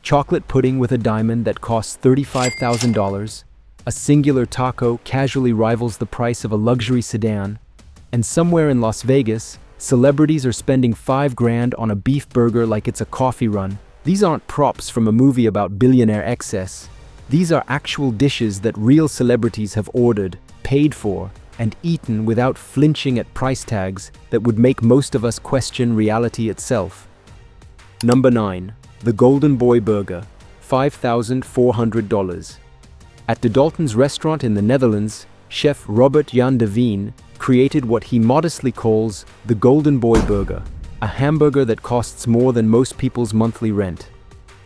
chocolate pudding with a diamond that costs $35,000, a singular taco casually rivals the price of a luxury sedan, and somewhere in Las Vegas, celebrities are spending $5 grand on a beef burger like it's a coffee run. These aren't props from a movie about billionaire excess. These are actual dishes that real celebrities have ordered, paid for, and eaten without flinching at price tags that would make most of us question reality itself. Number 9. The Golden Boy Burger, $5,400. At De Dalton's restaurant in the Netherlands, chef Robert Jan de Veen created what he modestly calls the Golden Boy Burger, a hamburger that costs more than most people's monthly rent.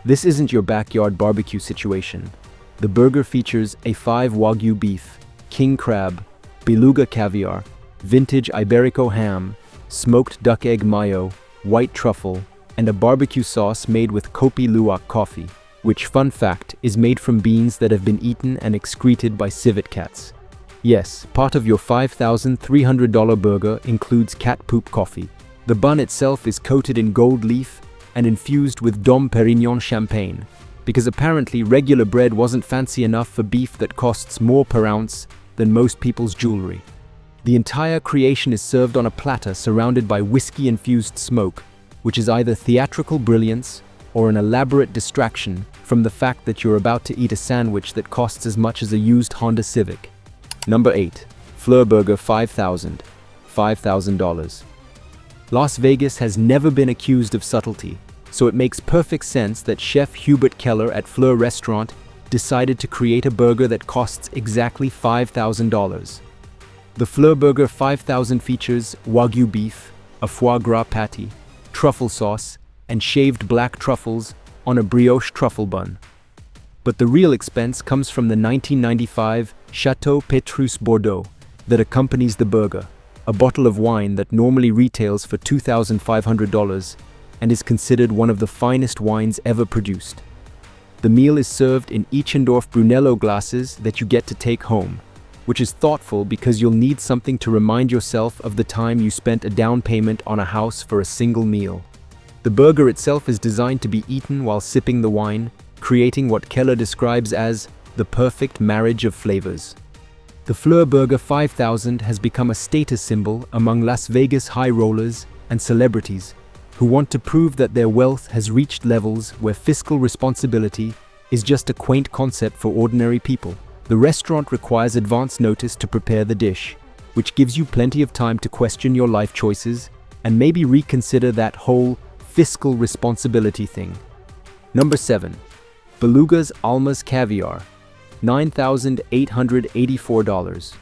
This isn't your backyard barbecue situation. The burger features A5 Wagyu beef, king crab, beluga caviar, vintage Iberico ham, smoked duck egg mayo, white truffle, and a barbecue sauce made with Kopi Luwak coffee, which, fun fact, is made from beans that have been eaten and excreted by civet cats. Yes, part of your $5,300 burger includes cat poop coffee. The bun itself is coated in gold leaf and infused with Dom Perignon champagne, because apparently regular bread wasn't fancy enough for beef that costs more per ounce than most people's jewelry. The entire creation is served on a platter surrounded by whiskey-infused smoke, which is either theatrical brilliance or an elaborate distraction from the fact that you're about to eat a sandwich that costs as much as a used Honda Civic. Number 8. Fleur Burger $5,000. Las Vegas has never been accused of subtlety, so it makes perfect sense that Chef Hubert Keller at Fleur Restaurant decided to create a burger that costs exactly $5,000. The Fleur Burger 5000 features Wagyu beef, a foie gras patty, truffle sauce, and shaved black truffles on a brioche truffle bun. But the real expense comes from the 1995 Chateau Petrus Bordeaux that accompanies the burger, a bottle of wine that normally retails for $2,500 and is considered one of the finest wines ever produced. The meal is served in Eichendorff Brunello glasses that you get to take home, which is thoughtful because you'll need something to remind yourself of the time you spent a down payment on a house for a single meal. The burger itself is designed to be eaten while sipping the wine, creating what Keller describes as the perfect marriage of flavors. The Fleur Burger 5000 has become a status symbol among Las Vegas high rollers and celebrities who want to prove that their wealth has reached levels where fiscal responsibility is just a quaint concept for ordinary people. The restaurant requires advance notice to prepare the dish, which gives you plenty of time to question your life choices and maybe reconsider that whole fiscal responsibility thing. Number 7. Beluga's Almas Caviar, $9,884.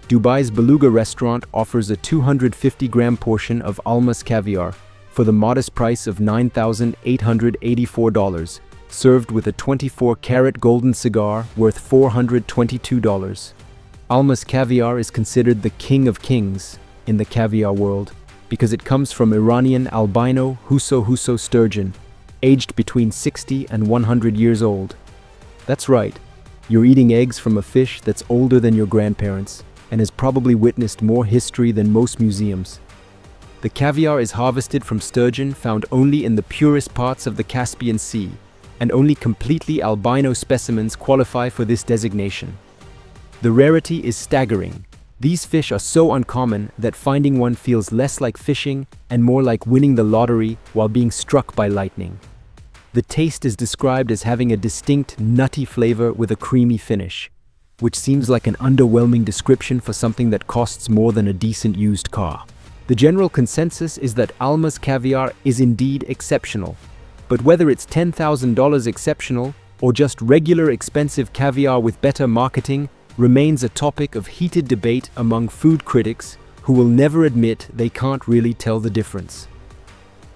Dubai's Beluga restaurant offers a 250-gram portion of Almas caviar for the modest price of $9,884, served with a 24-karat golden cigar worth $422. Almas caviar is considered the king of kings in the caviar world because it comes from Iranian albino Huso sturgeon, aged between 60 and 100 years old. That's right, you're eating eggs from a fish that's older than your grandparents and has probably witnessed more history than most museums. The caviar is harvested from sturgeon found only in the purest parts of the Caspian Sea, and only completely albino specimens qualify for this designation. The rarity is staggering. These fish are so uncommon that finding one feels less like fishing and more like winning the lottery while being struck by lightning. The taste is described as having a distinct, nutty flavor with a creamy finish, which seems like an underwhelming description for something that costs more than a decent used car. The general consensus is that Almas caviar is indeed exceptional, but whether it's $10,000 exceptional or just regular expensive caviar with better marketing remains a topic of heated debate among food critics who will never admit they can't really tell the difference.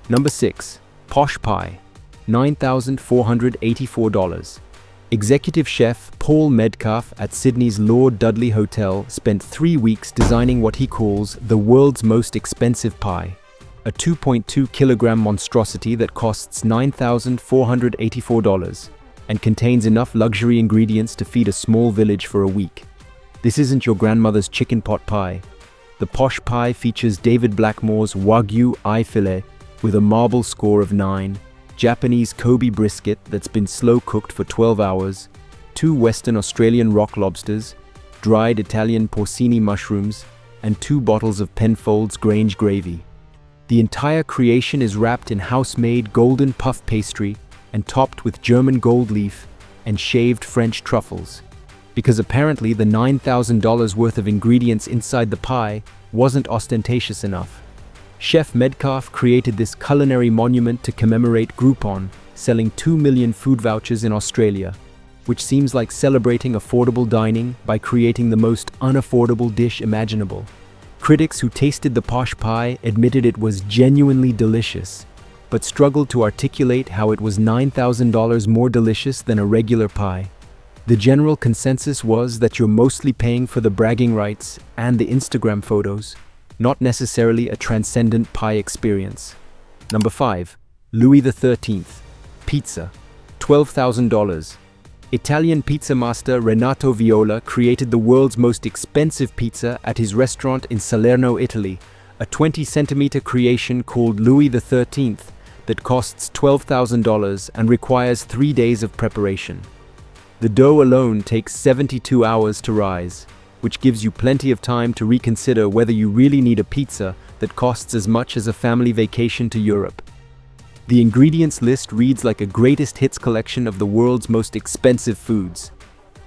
Number 6. Posh Pie, $9,484. Executive chef Paul Medcalf at Sydney's Lord Dudley Hotel spent 3 weeks designing what he calls the world's most expensive pie, a 2.2-kilogram monstrosity that costs $9,484 and contains enough luxury ingredients to feed a small village for a week. This isn't your grandmother's chicken pot pie. The Posh Pie features David Blackmore's Wagyu eye fillet with a marble score of 9, Japanese Kobe brisket that's been slow cooked for 12 hours, 2 Western Australian rock lobsters, dried Italian porcini mushrooms, and 2 bottles of Penfolds Grange gravy. The entire creation is wrapped in house-made golden puff pastry and topped with German gold leaf and shaved French truffles, because apparently the $9,000 worth of ingredients inside the pie wasn't ostentatious enough. Chef Metcalfe created this culinary monument to commemorate Groupon, selling 2 million food vouchers in Australia, which seems like celebrating affordable dining by creating the most unaffordable dish imaginable. Critics who tasted the posh pie admitted it was genuinely delicious, but struggled to articulate how it was $9,000 more delicious than a regular pie. The general consensus was that you're mostly paying for the bragging rights and the Instagram photos, not necessarily a transcendent pie experience. Number 5. Louis XIII. Pizza. $12,000. Italian pizza master Renato Viola created the world's most expensive pizza at his restaurant in Salerno, Italy, a 20-centimeter creation called Louis XIII that costs $12,000 and requires 3 days of preparation. The dough alone takes 72 hours to rise, which gives you plenty of time to reconsider whether you really need a pizza that costs as much as a family vacation to Europe. The ingredients list reads like a greatest hits collection of the world's most expensive foods.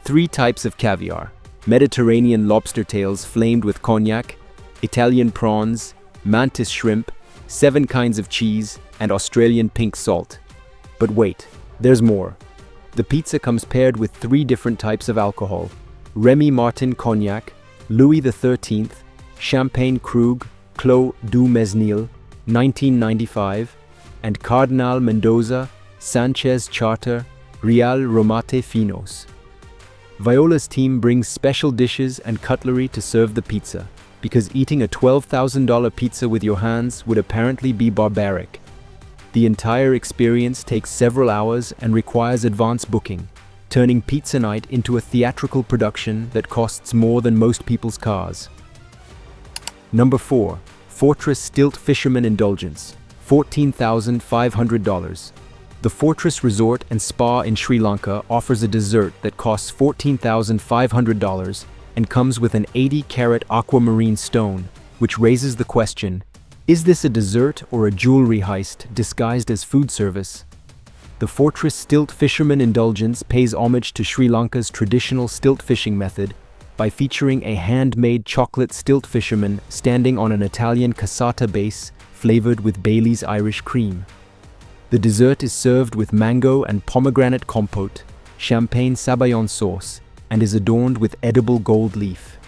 3 types of caviar: Mediterranean lobster tails flamed with cognac, Italian prawns, mantis shrimp, 7 kinds of cheese, and Australian pink salt. But wait, there's more. The pizza comes paired with 3 different types of alcohol: Remy Martin Cognac, Louis XIII, Champagne Krug, Clos du Mesnil, 1995, and Cardinal Mendoza, Sanchez Charter, Real Romate Finos. Viola's team brings special dishes and cutlery to serve the pizza, because eating a $12,000 pizza with your hands would apparently be barbaric. The entire experience takes several hours and requires advance booking, turning pizza night into a theatrical production that costs more than most people's cars. Number 4. Fortress Stilt Fisherman Indulgence. $14,500. The Fortress Resort and Spa in Sri Lanka offers a dessert that costs $14,500 and comes with an 80-carat aquamarine stone, which raises the question, is this a dessert or a jewelry heist disguised as food service? The Fortress Stilt Fisherman Indulgence pays homage to Sri Lanka's traditional stilt fishing method by featuring a handmade chocolate stilt fisherman standing on an Italian cassata base flavored with Bailey's Irish cream. The dessert is served with mango and pomegranate compote, champagne sabayon sauce, and is adorned with edible gold leaf.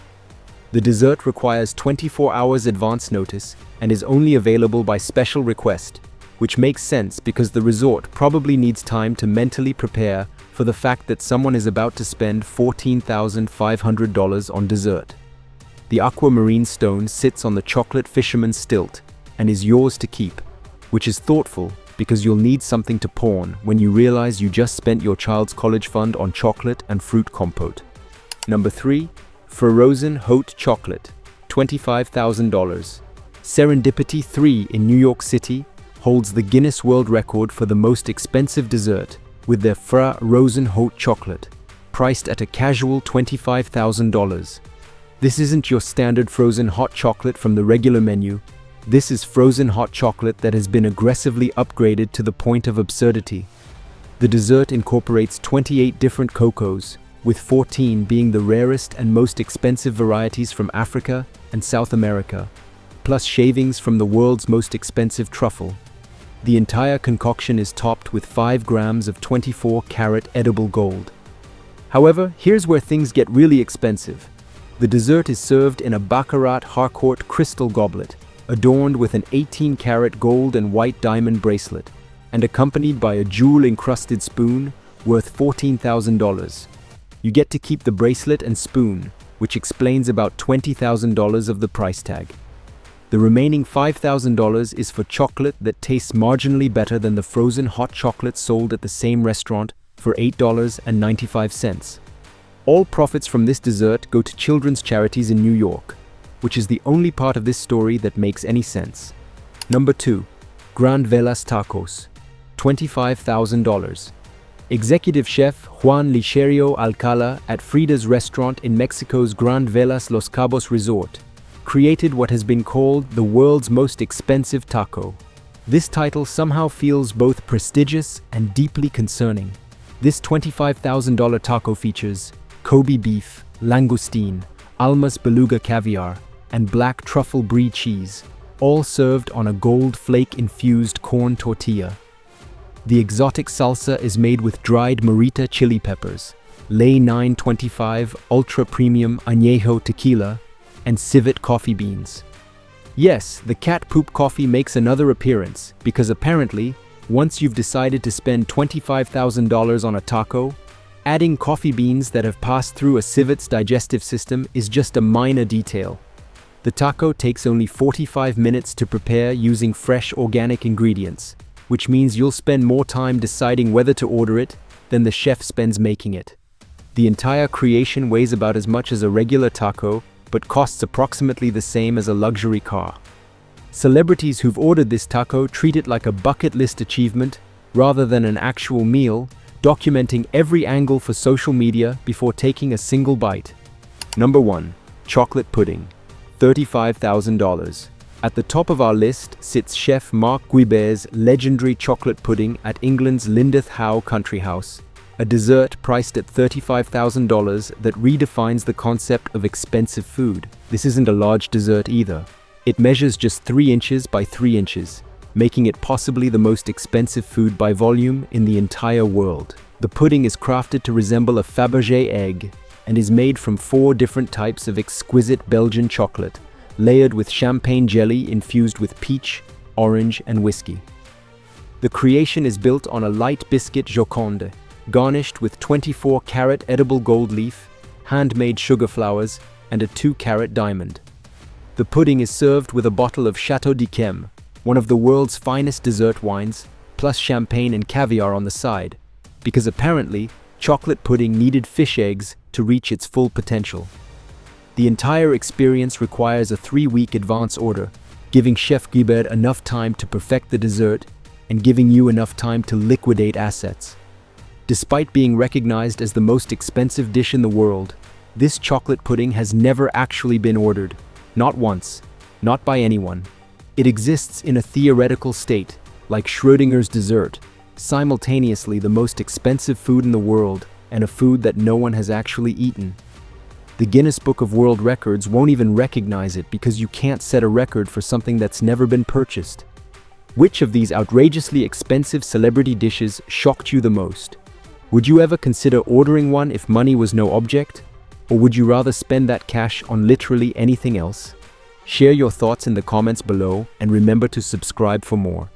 The dessert requires 24 hours advance notice and is only available by special request, which makes sense because the resort probably needs time to mentally prepare for the fact that someone is about to spend $14,500 on dessert. The aquamarine stone sits on the chocolate fisherman's stilt and is yours to keep, which is thoughtful because you'll need something to pawn when you realize you just spent your child's college fund on chocolate and fruit compote. Number 3. Frozen Hot Chocolate. $25,000. Serendipity 3 in New York City holds the Guinness World Record for the most expensive dessert with their Frozen Hot Chocolate, priced at a casual $25,000. This isn't your standard frozen hot chocolate from the regular menu. This is frozen hot chocolate that has been aggressively upgraded to the point of absurdity. The dessert incorporates 28 different cocos, with 14 being the rarest and most expensive varieties from Africa and South America, plus shavings from the world's most expensive truffle. The entire concoction is topped with 5 grams of 24-carat edible gold. However, here's where things get really expensive. The dessert is served in a Baccarat Harcourt crystal goblet, adorned with an 18-carat gold and white diamond bracelet, and accompanied by a jewel-encrusted spoon worth $14,000. You get to keep the bracelet and spoon, which explains about $20,000 of the price tag. The remaining $5,000 is for chocolate that tastes marginally better than the frozen hot chocolate sold at the same restaurant for $8.95. All profits from this dessert go to children's charities in New York, which is the only part of this story that makes any sense. Number 2. Grand Velas Tacos. $25,000. Executive chef Juan Licherio Alcala at Frida's restaurant in Mexico's Grand Velas Los Cabos resort created what has been called the world's most expensive taco. This title somehow feels both prestigious and deeply concerning. This $25,000 taco features Kobe beef, langoustine, Almas beluga caviar, and black truffle brie cheese, all served on a gold flake-infused corn tortilla. The exotic salsa is made with dried Morita chili peppers, Ley 925 ultra-premium añejo tequila, and civet coffee beans. Yes, the cat poop coffee makes another appearance because apparently, once you've decided to spend $25,000 on a taco, adding coffee beans that have passed through a civet's digestive system is just a minor detail. The taco takes only 45 minutes to prepare using fresh organic ingredients, which means you'll spend more time deciding whether to order it than the chef spends making it. The entire creation weighs about as much as a regular taco, but costs approximately the same as a luxury car. Celebrities who've ordered this taco treat it like a bucket list achievement rather than an actual meal, documenting every angle for social media before taking a single bite. Number 1. Chocolate pudding, $35,000. At the top of our list sits Chef Marc Guibert's legendary chocolate pudding at England's Lindith Howe Country House, a dessert priced at $35,000 that redefines the concept of expensive food. This isn't a large dessert either. It measures just 3 inches by 3 inches, making it possibly the most expensive food by volume in the entire world. The pudding is crafted to resemble a Fabergé egg and is made from 4 different types of exquisite Belgian chocolate, layered with champagne jelly infused with peach, orange, and whiskey. The creation is built on a light biscuit Joconde, garnished with 24-carat edible gold leaf, handmade sugar flowers, and a 2-carat diamond. The pudding is served with a bottle of Chateau d'Yquem, one of the world's finest dessert wines, plus champagne and caviar on the side, because apparently, chocolate pudding needed fish eggs to reach its full potential. The entire experience requires a 3-week advance order, giving Chef Guibert enough time to perfect the dessert and giving you enough time to liquidate assets. Despite being recognized as the most expensive dish in the world, this chocolate pudding has never actually been ordered. Not once. Not by anyone. It exists in a theoretical state, like Schrödinger's dessert, simultaneously the most expensive food in the world and a food that no one has actually eaten. The Guinness Book of World Records won't even recognize it because you can't set a record for something that's never been purchased. Which of these outrageously expensive celebrity dishes shocked you the most? Would you ever consider ordering one if money was no object? Or would you rather spend that cash on literally anything else? Share your thoughts in the comments below and remember to subscribe for more.